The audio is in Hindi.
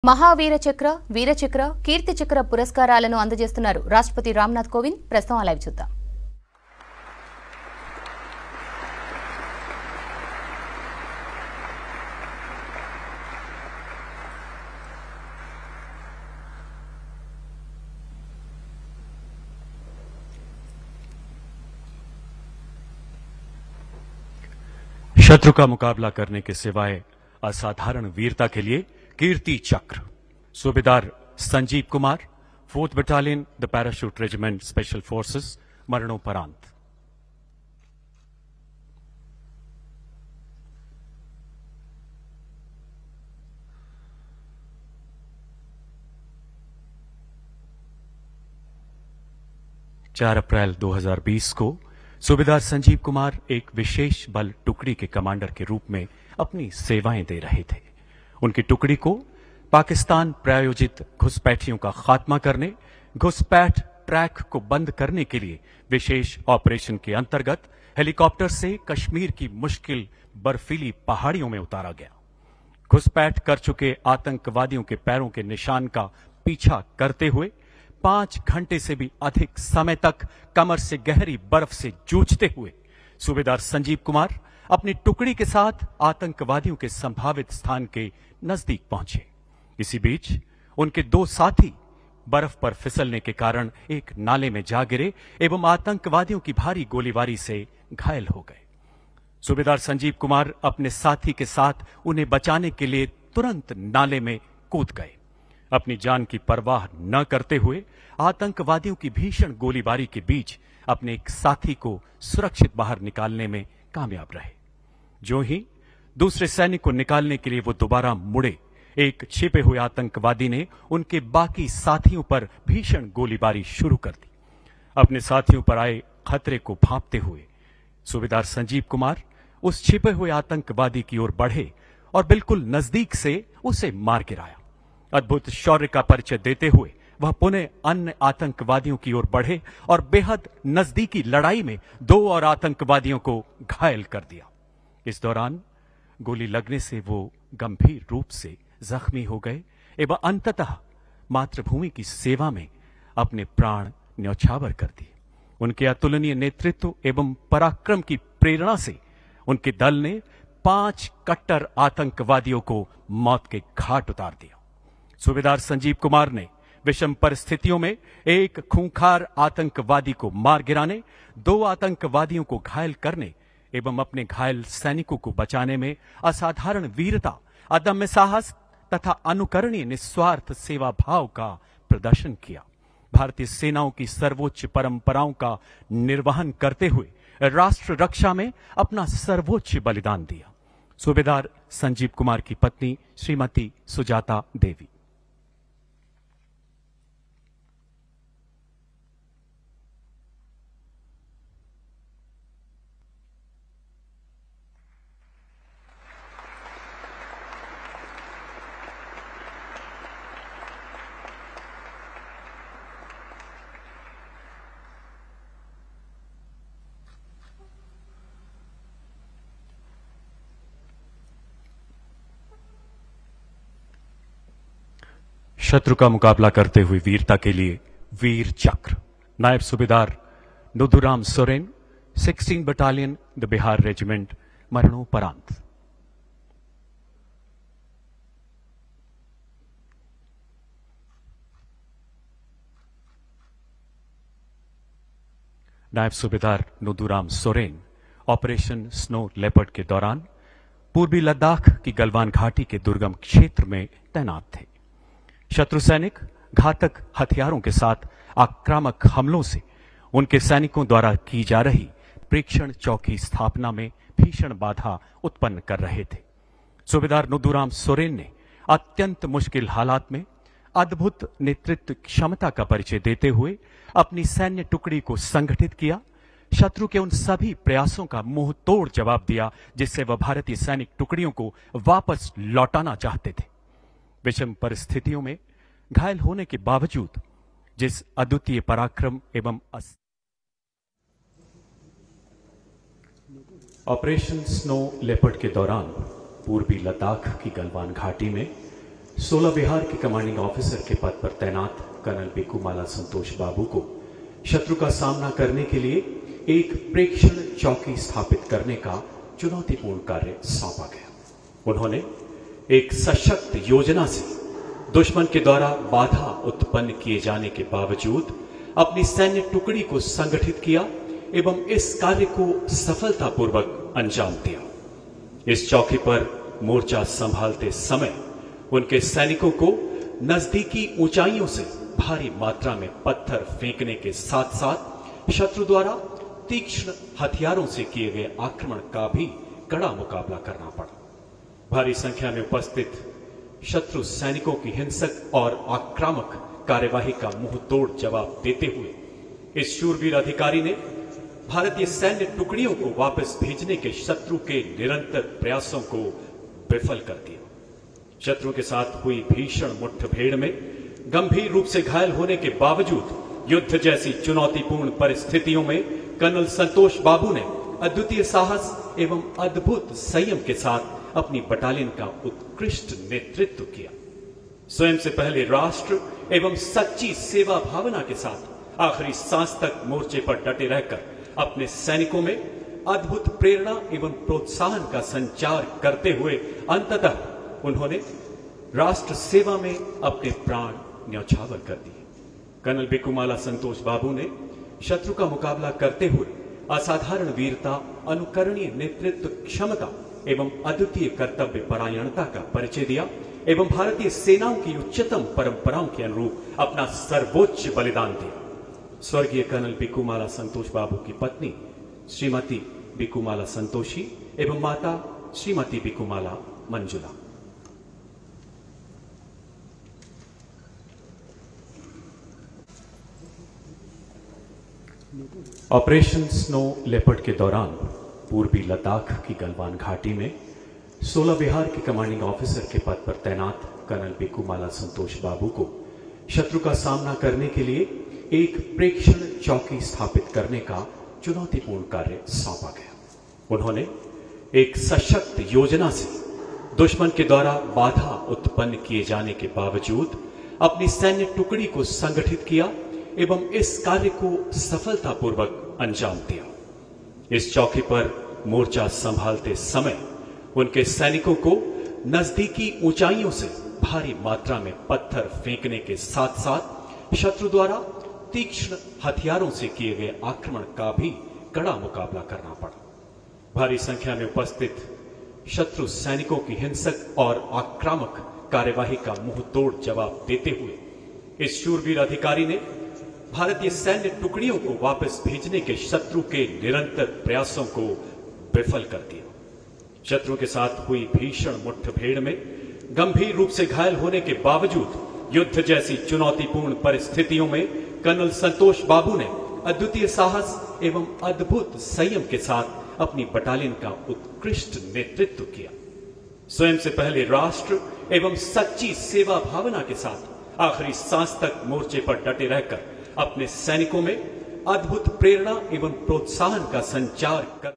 మహావీర చక్ర, వీర చక్ర, కీర్తి చక్ర పురస్కారాలను అందజేస్తున్నారు రాష్ట్రపతి రామ్నాథ్ కోవింద్. ప్రస్తుతం లైవ్ చూద్దాం. शत्रु का मुकाबला करने के सिवाय असाधारण वीरता के लिए कीर्ति चक्र सूबेदार Sanjeev Kumar, 4th battalion the parachute regiment special forces, मरणोपरांत। चार अप्रैल 2020 को सूबेदार संजीव कुमार एक विशेष बल टुकड़ी के कमांडर के रूप में अपनी सेवाएं दे रहे थे। उनकी टुकड़ी को पाकिस्तान प्रायोजित घुसपैठियों का खात्मा करने, घुसपैठ ट्रैक को बंद करने के लिए विशेष ऑपरेशन के अंतर्गत हेलीकॉप्टर से कश्मीर की मुश्किल बर्फीली पहाड़ियों में उतारा गया। घुसपैठ कर चुके आतंकवादियों के पैरों के निशान का पीछा करते हुए 5 घंटे से भी अधिक समय तक कमर से गहरी बर्फ से जूझते हुए सूबेदार संजीव कुमार अपनी टुकड़ी के साथ आतंकवादियों के संभावित स्थान के नजदीक पहुंचे। इसी बीच उनके 2 साथी बर्फ पर फिसलने के कारण एक नाले में जा गिरे एवं आतंकवादियों की भारी गोलीबारी से घायल हो गए। सूबेदार संजीव कुमार अपने साथी के साथ उन्हें बचाने के लिए तुरंत नाले में कूद गए। अपनी जान की परवाह न करते हुए आतंकवादियों की भीषण गोलीबारी के बीच अपने एक साथी को सुरक्षित बाहर निकालने में कामयाब रहे। जो ही दूसरे सैनिक को निकालने के लिए वो दोबारा मुड़े, एक छिपे हुए आतंकवादी ने उनके बाकी साथियों पर भीषण गोलीबारी शुरू कर दी। अपने साथियों पर आए खतरे को भांपते हुए सूबेदार संजीव कुमार उस छिपे हुए आतंकवादी की ओर बढ़े और बिल्कुल नजदीक से उसे मार गिराया। अद्भुत शौर्य का परिचय देते हुए वह पुनः अन्य आतंकवादियों की ओर बढ़े और बेहद नजदीकी लड़ाई में 2 और आतंकवादियों को घायल कर दिया। इस दौरान गोली लगने से वो गंभीर रूप से जख्मी हो गए एवं अंततः मातृभूमि की सेवा में अपने प्राण न्यौछावर कर दिए। उनके अतुलनीय नेतृत्व एवं पराक्रम की प्रेरणा से उनके दल ने 5 कट्टर आतंकवादियों को मौत के घाट उतार दिया। सूबेदार संजीव कुमार ने विषम परिस्थितियों में एक खूंखार आतंकवादी को मार गिराने, 2 आतंकवादियों को घायल करने एवं अपने घायल सैनिकों को बचाने में असाधारण वीरता, अदम्य साहस तथा अनुकरणीय निस्वार्थ सेवा भाव का प्रदर्शन किया। भारतीय सेनाओं की सर्वोच्च परंपराओं का निर्वहन करते हुए राष्ट्र रक्षा में अपना सर्वोच्च बलिदान दिया। सूबेदार संजीव कुमार की पत्नी श्रीमती सुजाता देवी। शत्रु का मुकाबला करते हुए वीरता के लिए वीर चक्र नायब सूबेदार Nuduram Soren, 16 battalion the Bihar regiment, मरणोपरांत। नायब सूबेदार Nuduram Soren operation snow leopard के दौरान पूर्वी लद्दाख की गलवान घाटी के दुर्गम क्षेत्र में तैनात थे। शत्रु सैनिक घातक हथियारों के साथ आक्रामक हमलों से उनके सैनिकों द्वारा की जा रही प्रेक्षण चौकी स्थापना में भीषण बाधा उत्पन्न कर रहे थे। सूबेदार नुदुराम सोरेन ने अत्यंत मुश्किल हालात में अद्भुत नेतृत्व क्षमता का परिचय देते हुए अपनी सैन्य टुकड़ी को संगठित किया। शत्रु के उन सभी प्रयासों का मुंह तोड़ जवाब दिया जिससे वह भारतीय सैनिक टुकड़ियों को वापस लौटाना चाहते थे। विषम परिस्थितियों में घायल होने के बावजूद जिस अद्वितीय पराक्रम एवं ऑपरेशन स्नो लेपर्ड के दौरान पूर्वी लद्दाख की गलवान घाटी में 16 बिहार के कमांडिंग ऑफिसर के पद पर तैनात कर्नल बिकुमाला संतोष बाबू को शत्रु का सामना करने के लिए एक प्रेक्षण चौकी स्थापित करने का चुनौतीपूर्ण कार्य सौंपा गया। उन्होंने एक सशक्त योजना से दुश्मन के द्वारा बाधा उत्पन्न किए जाने के बावजूद अपनी सैन्य टुकड़ी को संगठित किया एवं इस कार्य को सफलतापूर्वक अंजाम दिया। इस चौकी पर मोर्चा संभालते समय उनके सैनिकों को नजदीकी ऊंचाइयों से भारी मात्रा में पत्थर फेंकने के साथ साथ शत्रु द्वारा तीक्ष्ण हथियारों से किए गए आक्रमण का भी कड़ा मुकाबला करना पड़ा। भारी संख्या में उपस्थित शत्रु सैनिकों की हिंसक और आक्रामक कार्यवाही का मुंह तोड़ जवाब देते हुए इस शूरवीर अधिकारी ने भारतीय सैन्य टुकड़ियों को वापस भेजने के शत्रु के निरंतर प्रयासों को विफल कर दिया। शत्रु के साथ हुई भीषण मुठभेड़ में गंभीर रूप से घायल होने के बावजूद युद्ध जैसी चुनौतीपूर्ण परिस्थितियों में कर्नल संतोष बाबू ने अद्वितीय साहस एवं अद्भुत संयम के साथ अपनी बटालियन का उत्कृष्ट नेतृत्व किया। स्वयं से पहले राष्ट्र एवं सच्ची सेवा भावना के साथ आखिरी सांस तक मोर्चे पर डटे रहकर अपने सैनिकों में अद्भुत प्रेरणा एवं प्रोत्साहन का संचार करते हुए अंततः उन्होंने राष्ट्र सेवा में अपने प्राण न्यौछावर कर दिए। कर्नल बिकुमाला संतोष बाबू ने शत्रु का मुकाबला करते हुए असाधारण वीरता, अनुकरणीय नेतृत्व क्षमता एवं अद्वितीय कर्तव्य परायणता का परिचय दिया एवं भारतीय सेनाओं की उच्चतम परंपराओं के अनुरूप अपना सर्वोच्च बलिदान दिया। स्वर्गीय कर्नल बिकुमाला संतोष बाबू की पत्नी श्रीमती बिकुमाला संतोषी एवं माता Shrimati Bikumala Manjula. Operation snow leopard के दौरान पूर्वी लद्दाख की गलवान घाटी में 16 बिहार के कमांडिंग ऑफिसर के पद पर तैनात कर्नल बिकुमाला संतोष बाबू को शत्रु का सामना करने के लिए एक प्रेक्षण चौकी स्थापित करने का चुनौतीपूर्ण कार्य सौंपा गया। उन्होंने एक सशक्त योजना से दुश्मन के द्वारा बाधा उत्पन्न किए जाने के बावजूद अपनी सैन्य टुकड़ी को संगठित किया एवं इस कार्य को सफलतापूर्वक अंजाम दिया। इस चौकी पर मोर्चा संभालते समय उनके सैनिकों को नजदीकी ऊंचाइयों से भारी मात्रा में पत्थर फेंकने के साथ साथ शत्रु द्वारा तीक्ष्ण हथियारों से किए गए आक्रमण का भी कड़ा मुकाबला करना पड़ा। भारी संख्या में उपस्थित शत्रु सैनिकों की हिंसक और आक्रामक कार्यवाही का मुंह तोड़ जवाब देते हुए इस शूरवीर अधिकारी ने भारतीय सैन्य टुकड़ियों को वापस भेजने के शत्रु के निरंतर प्रयासों को विफल कर दिया। शत्रु के साथ हुई भीषण मुठभेड़ में गंभीर रूप से घायल होने के बावजूद युद्ध जैसी चुनौतीपूर्ण परिस्थितियों में कर्नल संतोष बाबू ने अद्वितीय साहस एवं अद्भुत संयम के साथ अपनी बटालियन का उत्कृष्ट नेतृत्व किया। स्वयं से पहले राष्ट्र एवं सच्ची सेवा भावना के साथ आखिरी सांस तक मोर्चे पर डटे रहकर अपने सैनिकों में अद्भुत प्रेरणा एवं प्रोत्साहन का संचार कर